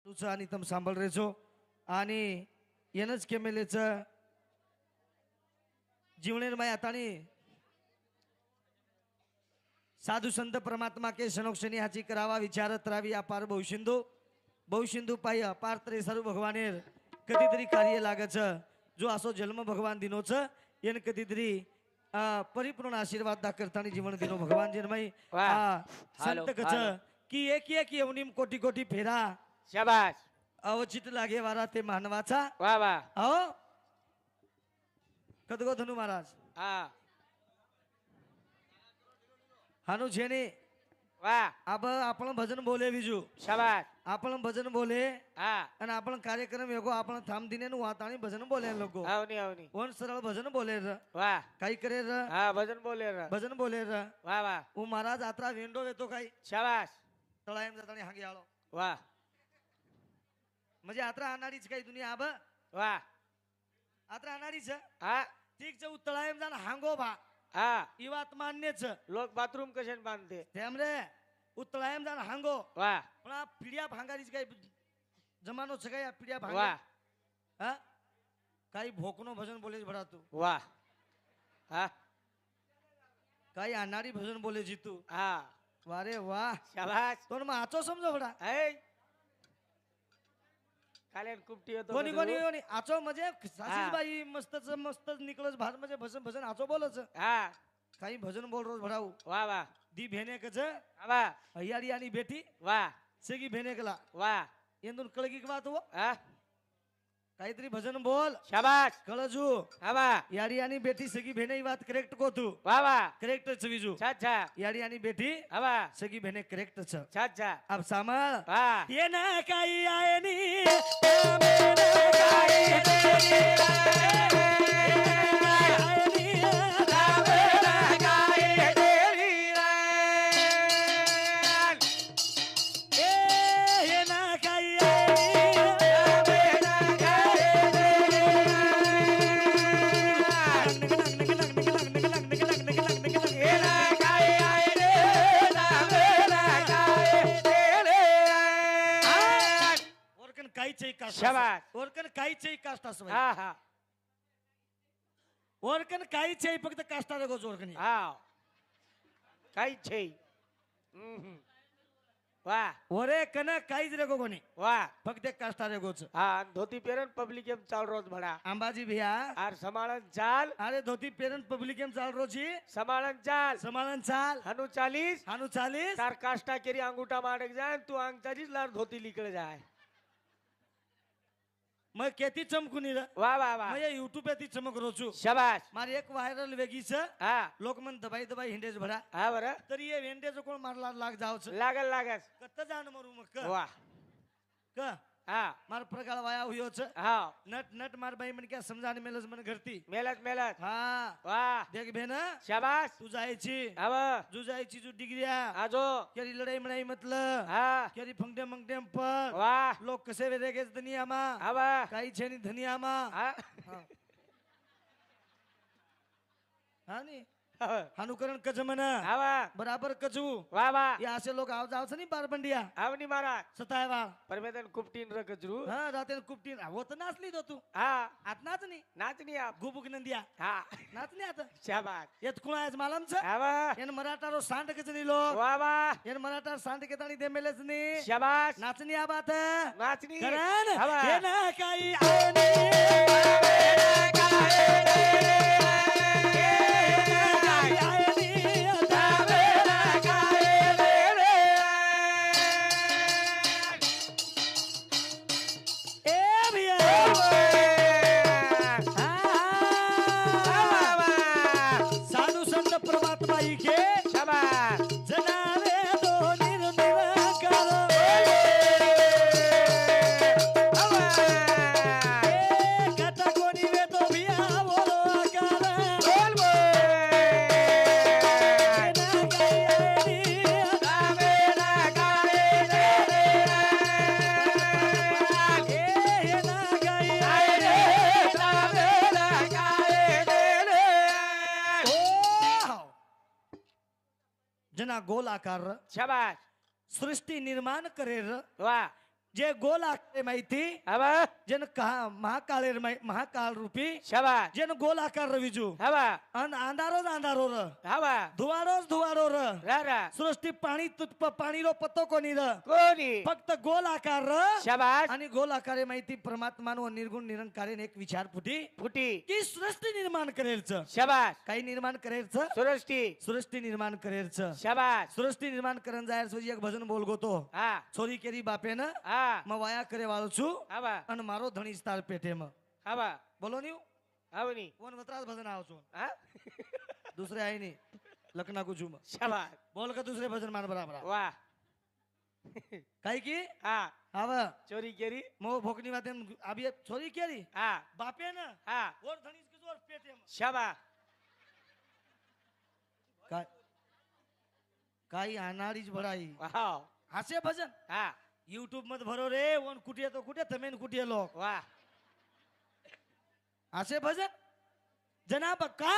तुझं आणि तम सांभाळ रेचो आणि येनच केमेलेच जीवनेर माय आतानी साधु संत परमात्मा के सनोक्षणी हाची करावा विचारत रावी अपार बहुशिंदू पायी अपार तरी सर्व भगवानेर कधीतरी कार्य लागच जो असो जन्म भगवान दिनोच येन कधीतरी परिपूर्ण आशीर्वाद दा करतानी जीवन दिनो भगवान जन्मई संत कच की एक येवनीम कोटी कोटी फेरा शाबास अवचित लागे वारा ते मानवाचा वा वा अहो कदगो धनु महाराज हा हानु जेने वा अब आपण भजन बोले विजू शाबास आपण भजन बोले हा आणि आपण कार्यक्रम येगो आपण थांब दिने नु वात आणि भजन बोले लोको आवनी आवनी कोण सरळ भजन बोले र वा काही करे र हा भजन बोले र भजन बोले र वा वा उ महाराज आत्रा वेंडो येतो काही शाबास तळायम जातानी हांगे आलो वा म्हणजे आत्रा आनाडीच काही दुनिया आब वा आत्रा आनाडीच हा ठीक च तळायम जाण हांगो भा हा ई वात मान्यच लोक बाथरूम कशाने बांधते तेमरे उतळायम जाण हांगो वा पण आ पिढ्या भांगारीच काही जमानो छ काही पिढ्या वा भांगा हा काही भोकनो भजन बोले भरा तू वा हा काही आनाडी भजन बोले जीतू हा वारे वा शाबास तो मग आचो समजो भडा ऐ काल्यान कुपटी येतो कोणी का कोणी तू? कोणी आचो म्हणजे सासीच बाई मस्तच निकलच भात म्हणजे भजन भजन आचो बोलच हा काही भजन बोल रोज भराऊ वा वा दी भेने कच वा हयाडी आणि बेटी वा सगी भेने कला वा येंदून कळगी बात हो हा काहीतरी भजन बोल शाबास कळजू हा वा याडी आणि बेटी सगी भेने ही बात करेक्ट को तू वा वा करेक्ट छ विजू छा छा याडी आणि बेटी हा वा सगी भेने करेक्ट छ छा छा अब सांभाळ हा ये ना काही आहे नी शाबास ओरकन काहीच कास्ट असं हा हा ओरकन काहीच फक्त काष्टा रे गोच ओरकन हा काही छै वा ओरे कन काहीच रे गो कोणी वा फक्त काष्टा रे गोच हा धोती पेरन पब्लिक एम चाल रोज भडा अंबाजी भैया आर समाळन चाल अरे धोती पेरन पब्लिक एम चाल रोजी समाळन चाल समालन चाल हनु 40 हानु 40 तार काष्टा केरी अंगूठा माडक जाय तू अंगताजीच लार धोती लिकळ जाय मग केती चमकुनी र वा वा वा मग युट्यूब ती चमक रोचू शाबास मार एक व्हायरल वेगीच हा लोक मन दबाई दबाई हिंडेज भरा हा बर तरी ये वेंडेज कोण मारला लाग जावच लागल लागस कत्त जाण मरू मग क वा क हा मार प्रगाळ वाया हुयोच हा नट नट मार बाई मन क्या समजाने मेलच मन घरती मेलत मेलत हा वा देख बेन शाबास तू जायची आव तू जायची तू डिग्रिया आजो केरी लढाई मणाई म्हटलं हा केरी फंगडे मंगडे पर वा लोक कसे वेगेच दुनियामा आव काही छेनी दुनियामा हा हा नी हानुकरण कच म्हण आव बराबर कचू वा वा या असे लोक आव जावच नाही बारबंडिया आवनी महाराज सतायवा परमेतन कुपटीन र गजरू हा राते कुपटीन होत नाचली तो तू हा आत नाच नाही नाचनी आप गुबुक नंदिया हा नाच नाही आता शाबास येत कुणा आहेस मालमच आव ಏನ್ ಮರಾಠಾರು ಸಾಂಡಕच ನೀ ಲೋ वा वा ಏನ್ ಮರಾಠ ಸಾಂಡಕೆ ತಾನಿ ದೇಮೇಲೆಸ್ ನೀ शाबास ನಾಚನಿ ಆ ಬಾತ नाचनी ಕರನ್ आव ಏನ ಕಾಯಿ ಆಯನಿ साधु संत परमात्मा इके शाबास जनावे दो निर्निराकार कथा कोणी वे तो भिया बोलो आकार बोल बोल ना गाई आयनी गावे ना गावे रे ए ना गाई आय रे गावे ना गावे रे ओ जना गोल आकार शाबास सृष्टी निर्माण करेर वा जे गोल आकारे माहिती हवा જેને મહાકાળ રૂપી શાબાશ જેને ગોલ આકાર રવીજુ હવા અને આંધારો જ આંધારો ર હવા ધુવાડો જ ધુવાડો ર રારા સૃષ્ટિ પાણીનો પત્તો કોની ર કોની ફક્ત ગોલ આકાર ર શાબાશ અને ગોલ આકારે માહિતી પરમાત્માનો નિર્ગુણ નિરંકારી એક વિચાર ફૂટી ફૂટી કે સૃષ્ટિ નિર્માણ કરેલ છે શાબાશ કઈ નિર્માણ કરેલ છે સૃષ્ટિ નિર્માણ કરેલ છે શાબાશ સૃષ્ટિ નિર્માણ કરન જાહેર સોજી એક ભજન બોલ ગોતો હા છોરી કેરી બાપે ને હા માં વાયા કરે વાળો છું હવા અને મારો ધણી સ્ટાર પેટેમાં હવા બોલો નહીં આવની કોણ વતરાજ ભજન આવો છો હા दूसरे आई नहीं लखना कुछ શાબાશ बोल के दूसरे भजन मान बराबर વાહ काई की હા आवा ચોરી કેરી मो भोकनी बात अभी छोरी केरी હા बापे ना હા और धनी के जोर पेटे में શાબાશ काई आनाड़ी ज भराई વાહ हासे भजन હા यूट्यूब मत भरो रे ओन कुटिया तो कुटिया तमेन कुटिया लोग વાહ हासे भजन जनाब का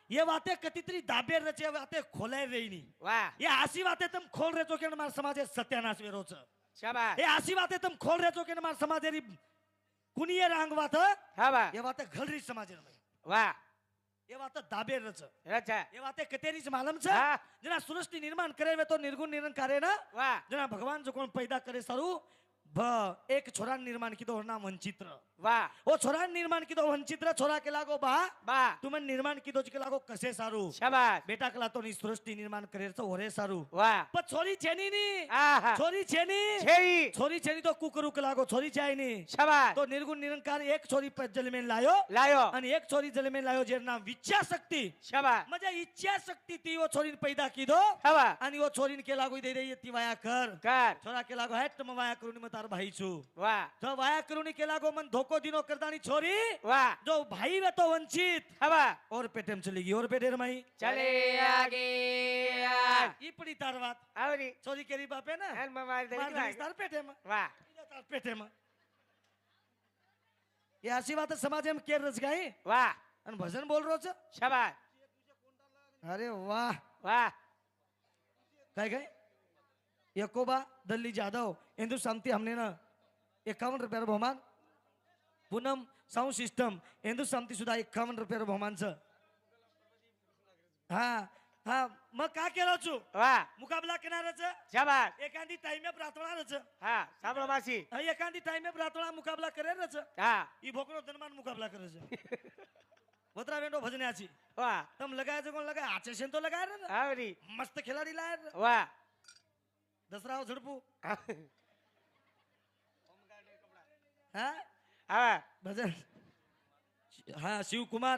ये बातें कतितरी दाबेर रचे बातें खोलाय रही नहीं વાહ ये आसी बातें तुम खोल रहे हो कि हमारे समाज सत्यानाश वेरो छ શાબાશ ये आसी बातें तुम खोल रहे हो कि हमारे समाज री कुनिये रांग बात હવા ये बातें घल रही समाज में વાહ ये बात दाबेर रच રચા ये बातें कतेरी से मालूम छ हाँ। जना सृष्टि निर्माण करे वे तो निर्गुण निरंकार ना વાહ जना भगवान जो कौन पैदा करे सारू एक छोरा निर्माण की तो नाम वंचित्र વાહ वो छोरा निर्माण की तो वंचित्र छोरा के लागो बा બા तुम्हें निर्माण की तो के लागो कसे सारू શાબાશ बेटा कला तो सृष्टि निर्माण करे तो ओरे सारू વાહ पर छोरी छेनी नी આહા छोरी छेनी છેરી छोरी छेनी तो कुकरू के लागो छोरी चाय नी શાબાશ तो निर्गुण निरंकार एक छोरी पर जल में लायो લાયો અને એક છોરી જલ में लायो જેનું નામ વિચ્છા શક્તિ શાબાશ મજા ઈચ્છા શક્તિ થી વો છોરીને पैदा कीधो હવા અને વો છોરીને કે लागो દે દે તી વાયા કર કર છોરા કે लागो હેટ તમ વાયા કરુની મે તાર ભાઈ છું વાહ તો વાયા કરુની કે लागो मन ધોકો દીનો કરદાની છોરી વાહ જો ભાઈ વે તો વંચિત હવા और पेटेम चली गई और पेटेर माई ચલે આગે ઈ પડી તાર વાત આવરી છોરી કેરી બાપે ને હેલ મારી દે માર તાર પેટેમાં વાહ તાર પેટેમાં એ આસી વાત સમાજ એમ કેર રચ ગઈ વાહ અને ભજન બોલ રહ્યો છે શાબાશ અરે વાહ વાહ काय काय यकोबा दल्ली जाधव हिंदू शांति हमने ना 51 रुपया बहुमान पूनम साउंड सिस्टम हिंदू शांति सुद्धा 51 रुपया बहुमान छ हाँ हाँ मग का केलो छु વાહ मुकाबला किनारे छ શાબાશ एकांदी टाइम में प्रार्थना रच હા સાંભળો માસી एकांदी टाइम में प्रार्थना मुकाबला करे रच હા ई भोकरो धनमान मुकाबला करे छ वतरा वेंडो भजने आची વાહ तम लगाए जो कोण लगाए आचे सेन तो लगाए रे આવરી मस्त खिलाड़ी लाए रे વાહ दसराव झड़पू हाँ હા भजन हाँ शिव कुमार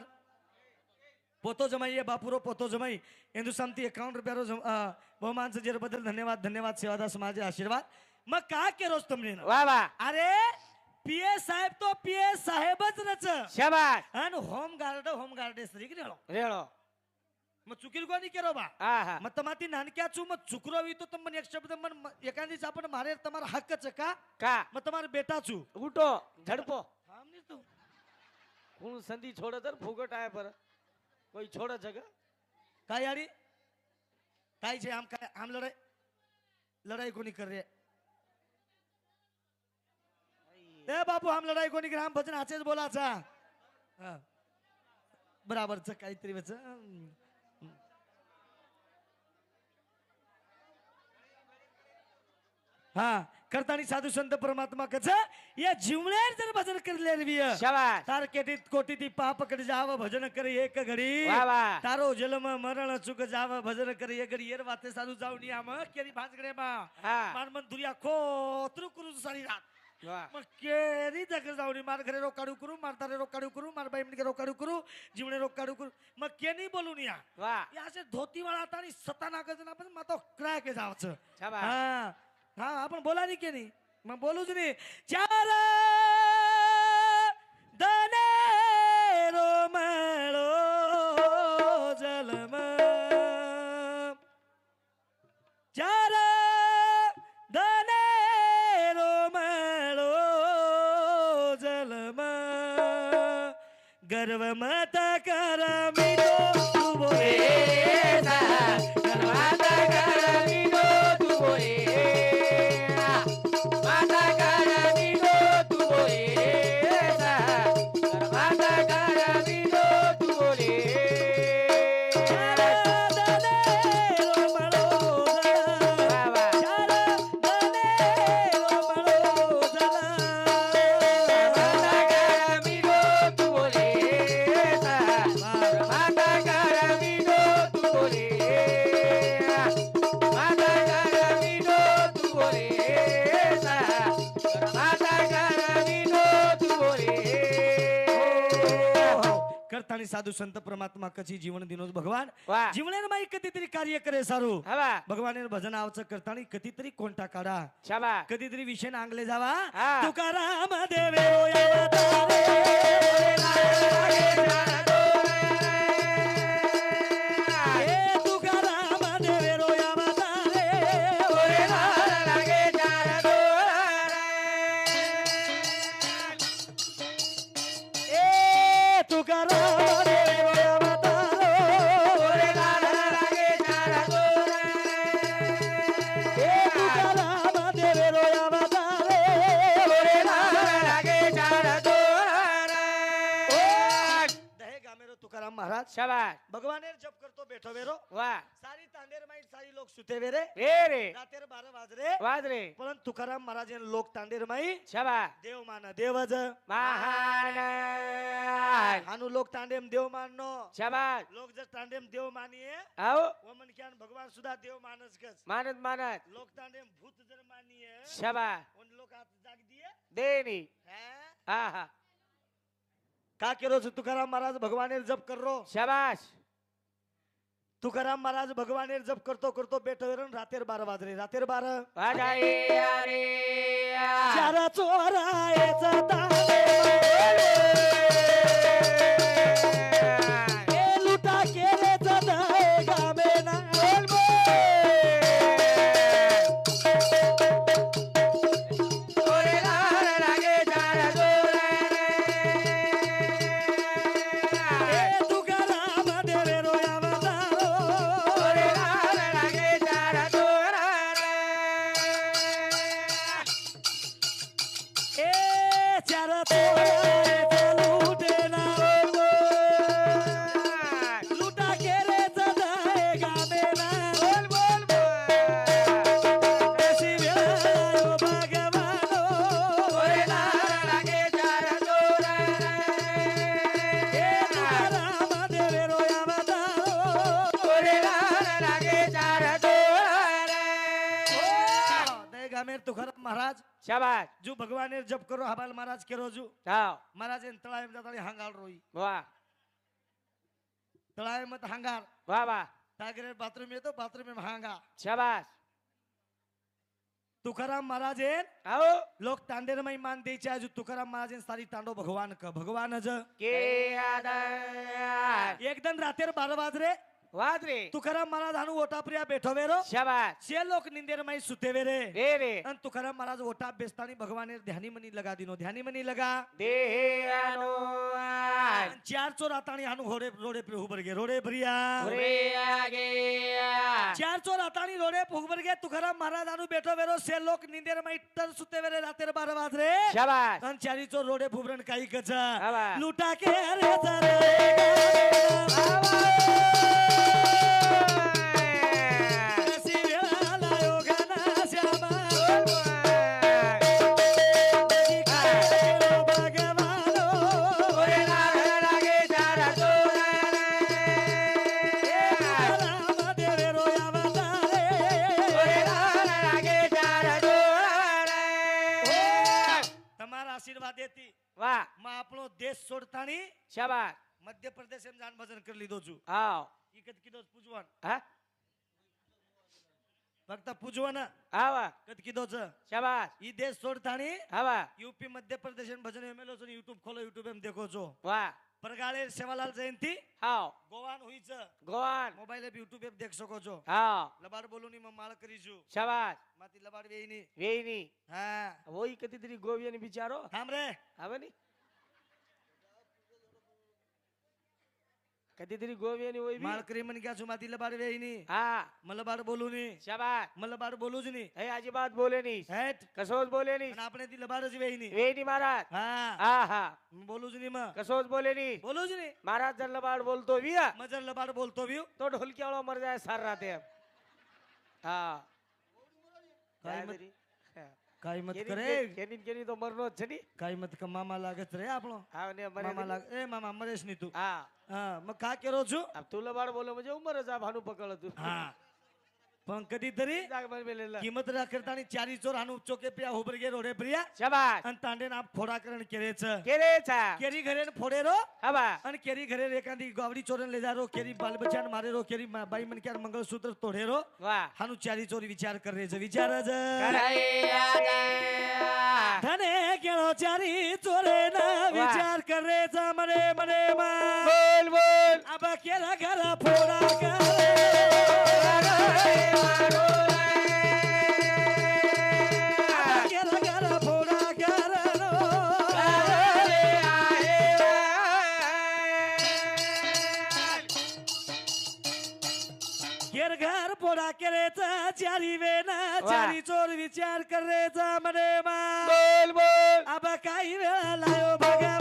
पोतो जमाई है बापुरो पोतो जमाई हिंदुस्तान 51 रुपया बहुमान से जेर बदल धन्यवाद धन्यवाद सेवादार समाज आशीर्वाद मग का केरोस तुमने વાહ વાહ अरे पीएस साहेब तो पीएस साहेबच रच શાબાશ आणि होम गार्ड श्री रेळो રેળો मग चुकीर कोणी केरो बा આહા मग તમાતી નાનક્યા છું મग ચુકરોવી તો તમને એક શબ્દ મન એકાંદી આપણે મારે તમારો હક છે કા કા મग તમારે બેટા છું ઉઠો ઝડપો આમ નહીં તું કોણ સંધી છોડે તર ફોગટ આયા પર કોઈ છોડે છે કે काय यारी काय छे आम काय आम लड़ाई कोनी कर रे ए बापू हम लड़ाई कोनी कर हम भजन आचेच बोला छा हाँ. बराबर छ काहीतरी वच हाँ करतानी साधु संत परमात्मा कच ये जीवनेर जर भजन कर लेरवी શાબાશ तार केटीत कोटीती पाप कट जाव भजन करे एक घडी વાહ વાહ तारो जन्म मरण चुक जाव भजन करे एक घडी एर वाते साधु जावनी आम केरी भांजगडे मा હા मार मन दुरिया खोतरू करू सारी रात વાહ मग केरी जग जावनी मार घरे रोकाडू करू मार तारे रोकाडू करू मार बाई म्हणजे रोकाडू करू जीवने रोकाडू करू मग केनी बोलून या વાહ या असे धोती वाला तानी सताना गजना पण मा तो क्राय के जावच શાબાશ हाँ हाँ आपण बोला नहीं के नहीं मैं बोलूच नहीं चार दने रोमळो जलम चार दने रोमळो जलम गर्व मत कर मिलो तू बोले માતા કર साधू संत परमात्मा कशी जीवन दिनोच भगवान वा जीवनेर माई कधीतरी कार्य करे सारू हवा भगवानेर भजन आवचं करताना कधीतरी कोणता काढा शाबा कधीतरी विषय नांगले जावा हा. तुकाराम देवे ओ अवतारे ए तुकाराम देवे रो अवतारे ओरे ए तुकाराम देवे रो अवतारो ओरे ए तुकाराम देवे रो अवतारे ओरे दहे गामेरो तुकाराम महाराज शाबा भगवानेर जप करतो बैठो वेरो वा सारी तांडेर माई सारी लोक सुते वेरे रे रे रातेर 12 वाजरे वाजरे पण तुकाराम महाराज लोक तांडेर माई शाबा देव मान देवज महान हानु लोक तांडेम देव माननो शाबा लोक जर तांडेम देव मानिये आओ वो मन क्यान भगवान सुधा देव मानस गस मानत मानत लोक तांडेम भूत जर मानिये शाबा उन लोक हात जाग दिए देनी हैं आहा का केरो छ तुकाराम महाराज भगवानेर जप कर रो शाबाश तुकाराम महाराज भगवानेर जप करतो करतो बैठो वेरो रातेर 12 वाजरे रातेर 12 वाजाई अरे चारा चोरायचा तांडे ए लुटा केरेचा दहे गामेना ए तुकाराम देवे रो अवतारो ए चारा चोरायचा लुटेना लुटा केरेचा दहे गामेना कशी वेळ आयो भगवानो ए तुकाराम देवे रो अवतारो दहे गामेर तुकाराम महाराज शाबाश जो भगवानेर जप करो हबाल महाराज केरो जू जाओ महाराज तळाय जातानी हांगाल रोई वाह तळाय मत हांगार वाह वाह टागरे बाथरूम येतो बाथरूम में हांगा शाबाश तुकाराम महाराज हैं आओ लोक तांडेर माई मान द्यायचे आज तुकाराम महाराज सारी तांडो भगवान क भगवान ज के आदर एकदम रातेर 12 वाजरे वाजरे तुकाराम महाराज हानु ओटा प्रिया बैठो वेरो शाबाश से लोक निंदेर माई सुते वेरे रे रे अन तुकाराम महाराज ओटा बेस्तानी भगवानेर ध्यानी मनी लगा दिनो ध्यानी मनी लगा देहे अनुमान अन चार चोर आतानी हानु होडे रोडे पे उबर गे रोडे भरिया रे आगे चार चोर आतानी रोडे उबर गे तुकाराम महाराज हानु बैठो वेरो से लोक निंदेर माई तर सुते वेरे रातेर 12 वाजरे शाबाश अन चारी चोर रोडे फुबरन काही कच आवा. लुटा के रे जरे कशी वेळ लायो गाना श्यामा की काय केलो भगवानो राम देवे रो अवतारे તમારા આશીર્વાદ દેતી વાહ માં આપણો દેશ છોડતાની શાબાશ મધ્ય પ્રદેશ એમ જાન ભજન કરી લીધો છું आओ ઈ કદ કીધો પૂજવાન હા ફક્ત પૂજવાન આવા કદ કીધો છે શાબાશ ઈ દેશ છોડતાની આવા યુપી મધ્ય પ્રદેશ એમ ભજન એમેલો છો યુટ્યુબ ખોલો યુટ્યુબ એમ દેખો છો વાહ પરગાળે સેવાલાલ જયંતી आओ ગોવાન હુઈ છે ગોવાન મોબાઈલ એપ યુટ્યુબ એપ દેખ શકો છો आओ લબાડ બોલુની માં માળ કરીશું શાબાશ માતી લબાડ વેઈની વેઈની હા વોઈ કતી તરી ગોવિયાની બિચારો થામ રે આવે ની કતી તરી ગોવિયાની વોઈ માળ બી કરી મને ક્યાં છું માતી લબાડ વેઈની હા મલબાડ બોલુની શાબાશ મલબાડ બોલું જ ની હે આજી બાત બોલે ની હેટ કસોજ બોલે ની અને આપણે થી લબાડ જ વેઈની વેઈની મહારાજ હા આહા બોલું જ ની માં કસોજ બોલે ની બોલું જ ની મહારાજ જર લબાડ બોલતો વિયા મજર લબાડ બોલતો વ્યુ તો ઢોલકી વાળો મર જાય સાર રાતે એમ હા કાઈ મત જાયદરી. કાઈ મત કેની કરે કેની કેની તો મરનો જ છે ની કાઈ મત કે મામા લાગે છે રે આપણો હા ને મને મામા લાગે એ મામા મરેશ ની તું હા હા મ કા કેરો છું अब तू लबाड बोलो म्हणजे उमर जा भानू पकड़ तू હા પણ કદીતરી જાગ બર બેલેલા કિંમત રાખતાની ચારી ચોર આનું ચોકે પ્રિયા હોબર ગે રોડે પ્રિયા શાબાશ અને તાંડે ના ફોડા કરણ કરે છે કેરે છા કેરી ઘરે ને ફોડેરો હવા અને કેરી ઘરે એકાંદી ગાવડી ચોરન લઈ જારો કેરી બાલ બચ્ચાને મારેરો કેરી બાઈ મન ક્યાર મંગળસૂત્ર તોડેરો વાહ હાનું ચારી ચોરી વિચાર કરે છે વિચાર જ કરાયા ધને કેળો ચારી ચોરે ના વિચાર કરે છે મને મને માં બોલ બોલ આબા કેરા ઘરા ફોડા કરે કેરા ઘરા ફોડા કરનો ઘેર ઘર ફોડા કરે છે ચારી વેના ચારી ચોર વિચાર કરે છે મને માં બોલ બોલ આબા કાઈ વેળા લાયો ભગવાન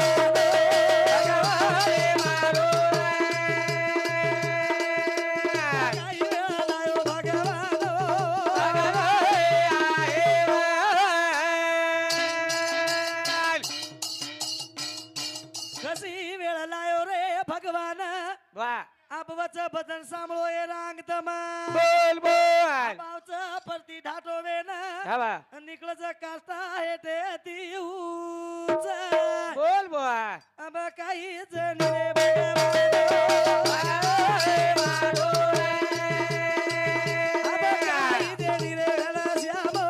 કાઈ વેળા લાયો ભગવાન કસી વેળા લાયો રે ભગવાન વાહ આપ વચ ભજન સાંભળો એ રાંગ તમા બોલ બોલ બાવચ પરથી ઢાટો વેના હવા નીકળ જ કાસ્તા હેઠે તી ઊંચા બોલ બોલ અબ કાઈ જન રે ભગવાન અબ કાઈ દેની રે ઘણા શ્યામો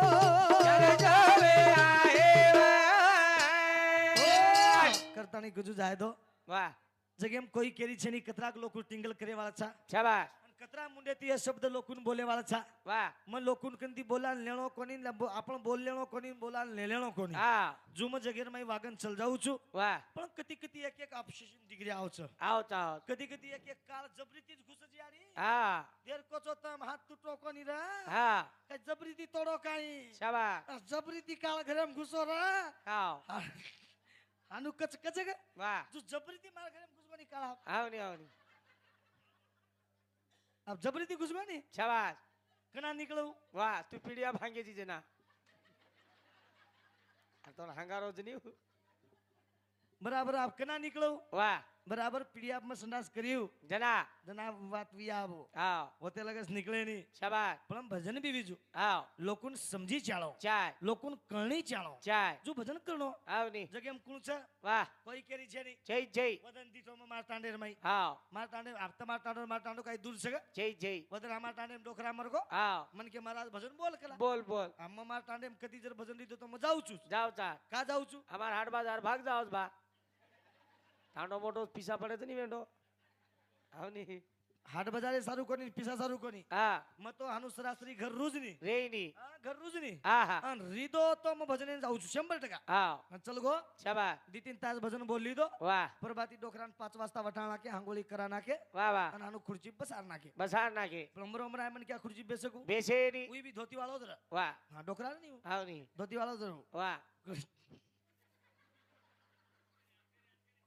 કરતાની ગુજુ જાય તો વાહ જગેમ કોઈ કેરી છે ની કતરાક લોકો ટિંગલ કરે વાળા છા શાબાશ અને કતરા મુંડેથી એ શબ્દ લોકોન બોલે વાળા છા વાહ મન લોકોન કંદી બોલા લેણો કોની આપણ બોલ લેણો કોની બોલા લે લેણો કોની હા જુમ જગેર માં વાગન ચલ જાઉં છું વાહ પણ કતી કતી એક એક ઓબ્સેશન ડિગ્રી આવ છે આવ ચાવ કદી કદી એક એક કાળ જબરીથી જ ઘુસ જારી હા દેર કો છો તમ હાથ તૂટો કોની રા હા કઈ જબરીથી તોડો કાઈ શાબાશ જબરીથી કાળ ઘરેમ ઘુસો રા આવ આનું કચ કચ કે વાહ તું જબરીથી મારા ઘરેમ ઘુસવાની કાળ આવની આવની આપ જબરીથી ઘુસવાની શાબાશ કના નીકળું વાહ તું પીડિયા ભાંગે જી જના આ તો હંગારો જ નહીં બરાબર આપ કના નીકળું વાહ બરાબર પીડિયામાં સંડાસ કર્યું જના જના વાત વી આવો આવ હોતે લગસ નીકળે નહીં શાબાશ પણ ભજન બી બીજું આવ લોકોન સમજી ચાલો ચાય લોકોન કરણી ચાલો ચાય જો ભજન કરણો આવની જગ્યામ કોણ છે વાહ કોઈ કેરી છે નહીં જય જય વદન દીઠોમાં માર તાંડેર માં આવ માર તાંડેર આપતા માર તાંડો કઈ દૂર છે કે જય જય વદન અમાર તાંડેમ ડોખરા મરગો આવ મન કે મારા ભજન બોલ કલા બોલ બોલ આમાં માર તાંડેમ કદી જર ભજન લીધું તો હું જાઉં છું જાવ ચા કા જાઉં છું અમાર હાટ બાજાર ભાગ જાવ બા ટાંડો મોટો પીસા પડે તો નહીં વેંડો આવની હાટ બજારે સારું કોની પીસા સારું કોની હા મતો હાનું સરાસરી ઘર રૂજ ની રેની ઘર રૂજ ની હા હા અને રીદો તો હું ભજને જાઉં છું 100% આવ અને ચલ ગો શાબાશ દીતીન તાજ ભજન બોલ લીધો વાહ પ્રભાતી ડોખરાન 5 વાજતા વટાણ નાખે હાંગોળી કરા નાખે વાહ વાહ અને આનું ખુરચી બસાર નાખે બસાર નાખે પણ અમરો અમરા એમન કે આ ખુરચી બેસકું બેસે ની ઉઈ બી ધોતી વાળો જ રે. વાહ હા ડોકરા નહીં હું. આવની ધોતી વાળો જ રહું. વાહ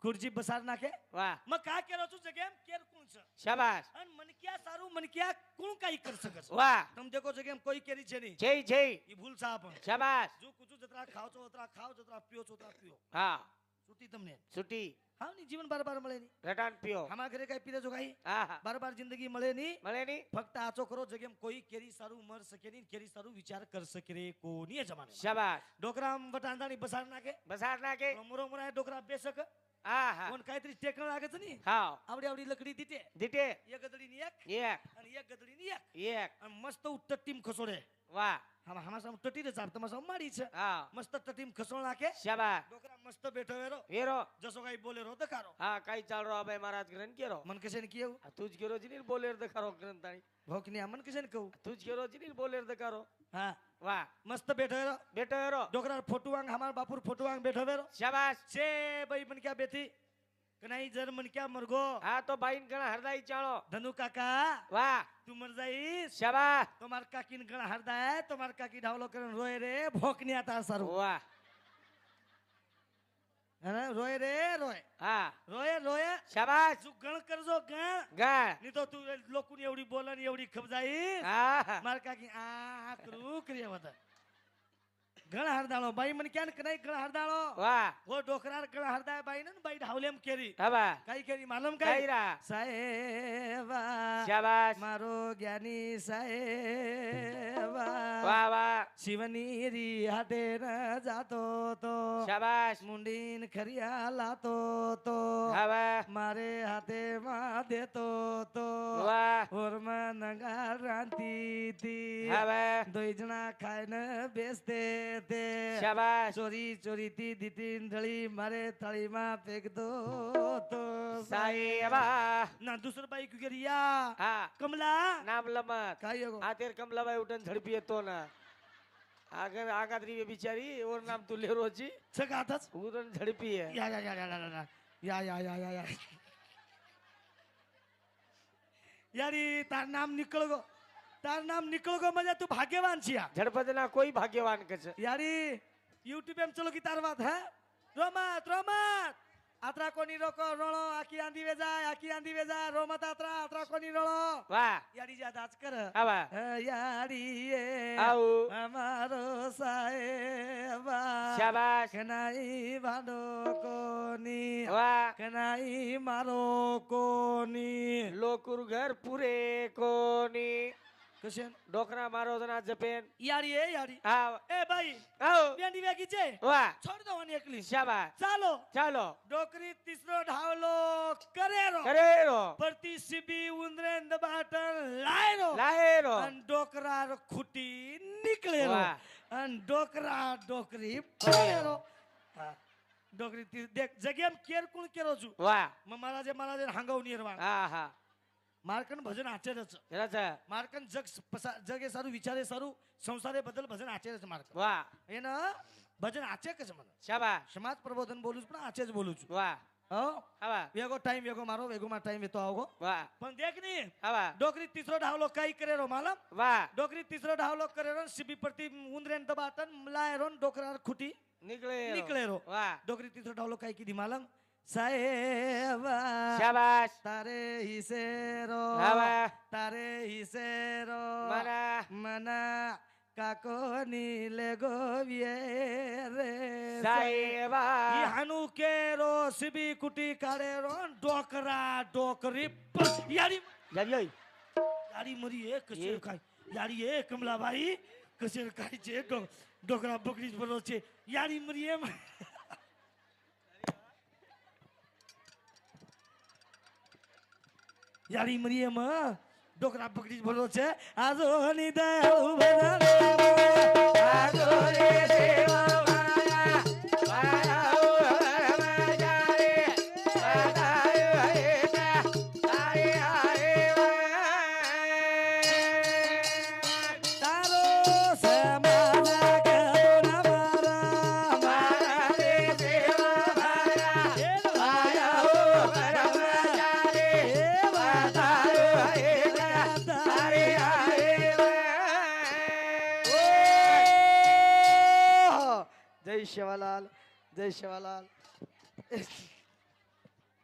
ખુરચી બસાર નાખે વાહ મ કા કેરો છું જગ્યા કેર કોણ છે શાબાશ અને મન ક્યાં સારું મન ક્યાં કોણ કાઈ કર શકે છે વાહ તમ દેખો જગ્યા કોઈ કેરી છે નહીં જય જય ઈ ભૂલ સા પણ શાબાશ જો કુછું જતરા ખાવ છો જતરા ખાવ જતરા પીઓ છો જતરા પીઓ હા સુતી તમને છૂટી હા ની જીવન બાર બાર મળે નહીં રટાણ પીઓ અમારા ઘરે કઈ પીરે જો કાઈ હા હા બાર બાર જિંદગી મળે નહીં મળે ની ફક્ત આચો કરો જગ્યા કોઈ કેરી સારું મર શકે નહીં કેરી સારું વિચાર કર શકે રે કોની એ જમાને શાબાશ ડોકરા વટાંદાની બસાર નાખે બસાર નાખે મુરો મુરા ડોકરા બેસક હા હા કોણ કાઈતરી ટેકણ લાગે છે ની હાવ આવડી આવડી લકડી દીટે દીટે એક ગદડી ની એક એક અને એક ગદડી ની એક એક અને મસ્ત ઉત્તર ટીમ ખસોડે વાહ હમા સામ ટટી રે ચાપ તમા સામ મારી છે હા મસ્ત ટીમ ખસોડ નાખે શાબાશ ડોકરા મસ્ત બેઠો વેરો વેરો જસો કાઈ બોલે રો દકારો હા કઈ ચાલ રો અબે મહારાજ ગ્રન કેરો મન કસે ને કેવું આ તું જ કેરો જીની બોલેર દખારો ગ્રન તાણી ભોકની આ મન કસે ને કહું તું જ કેરો જીની બોલેર દખારો હા વાહ મસ્ત બેઠો વેરો બેટો હેરો ડોકરા ફોટુવાંગ હમાર બાપુર ફોટુવાંગ બેઠો વેરો શાબાશ છે ભાઈ મન ક્યાં બેઠી કનાઈ જર મન ક્યાં મરગો હા તો ભાઈ ઘણા હરદાઈ ચાળો ધનુ કાકા વાહ તું મર જાઈશ શાબાશ તમાર કાકી ને ઘણા હરદાય તમાર કાકી ઢાવલો કરીને રોય રે ભોકની આતા સારું વાહ હે રોય રે રોય હા રોય રોય શાબાશ તું ગણ કરજો ગણ ગાળ ની તો તું લોકોની એવડી બોલે ને એવડી ખબજાઈ હા હા માર કાકી આ કરું કરીએ વધ ગણ હરદાળો બાઈ મને ક્યાં કે નહીં ગણ હરદાળો વાહ વો ડોકરાર ગણ હરદાય બાઈ ને બાઈ ઢાવલેમ કેરી હા બા કઈ કેરી માલમ કઈ કાયરા સાહેબા શાબાશ મારો જ્ઞાની સાહેબા વાહ વાહ શિવની રી હાટે ન જાતો તો શાબાશ મુંડીન ખરિયા લાતો તો હા બા મારે હાથે માં દેતો તો વાહ ઓરમાં નગાર રાંતી તી હા બા દોઈ જણા ખાઈને બેસતે તે શાબાશ ચોરી ચોરી થી દીતી ઢળી મારે થાળીમાં ફેંકતો તો સાહેબા ના દૂસરો બાઈ ક્યુ રિયા હા કમલા નામ લમત કાઈ ગો આ તેર કમલાબાई उठन झड़पी तो ना आगर आगात्री में बिचारी और नाम तू ले रोजी સગા થસ उठन झड़पी है યા યા યા યા યા યા યા યા યારી તાર નામ નીકળ ગો તાર નામ નીકળ ગો મજા તું ભાગ્યવાન છિયા झड़पत ना कोई भाग्यवान के छे યારી યુટ્યુબ એમ ચલો ગીતાર વાત હે રોમત રોમત આત્રા કોની રોકો રોણો આખી આંધી વેજા રોમત આત્રા આત્રા કોની રોણો वाह યારી જા દાચ કર आवा યારી એ आओ અમારો સાહેબા शाबाश કનાઈ ભાડો કોની वाह કનાઈ મારો કોની लोकुर घर पूरे कोनी કશે डोकरा मारो जना जपेन યારી એ યારી आओ એ ભાઈ आओ બેંડી વેગી છે वाह છોડ દો મને એકલી शाबाश ચાલો चलो ડોકરી તીસરો ઢાવલો કરેરો करे रो પરતી સીબી ઉંદરે દબાટન લાયરો लाए रो અન ડોકરા ખૂટી નીકળેરો વાહ. અન ડોકરા ડોકરી પડેરો હા ડોકરી દેખ જગ્યામ કેર કોણ કેરો છું वाह મારા જે હાંગવ નિરવા हाँ हाँ માર્કન ભજન આચરે છે जरा सा માર્કન જગે સારું વિચારે સારું સંસારે બદલ ભજન આચરે છે માર્કન वाह એના ભજન આચે કે છે મને शाबाश સમાજ પ્રબોધન બોલું છું પણ આચે જ બોલું છું वाह હો आवा વેગો ટાઈમ વેગો મારો વેગોમાં ટાઈમ વેતો આવગો वाह પણ દેખ ની आवा ડોકરી તીસરો ઢાવલો કઈ કરેરો માલમ वाह ડોકરી તીસરો ઢાવલો કરેરો સીબી પરથી ઉંદરેન દબાટન લાયરો ડોકરા ખૂટી निकले નીકળેરો वाह ડોકરી તીસરો ઢાવલો કઈ કીધી માલમ સાહેબા शाबाश તારે હિસેરો આવા. તારે હિસેરો मना મના કાકોની લેગો રે साहेबा ઈ હાનુ કેરો સીબી કુટી કાઢેરો ડોકરા ડોકરી યારી जल्दी યારી મરી એક કસેર ખાય યારી એ કમલાબાઈ કસેર ખાય છે ડોકરા બકરી જ બનો છે યારી મરી એમ યારી મરી એમ ડોકરા બકરી જ બનો છે આજો ની દયાળુ બનાવે आजो रे सेवा माया माया ओ हरमजारे बधाई हेता तारे आए તારો સમાજ ગયો નવારા मारा रे सेवा माया माया ओ हरमजारे बधाई हेता तारे आए જય શિવાલાલ જય શિવાલાલ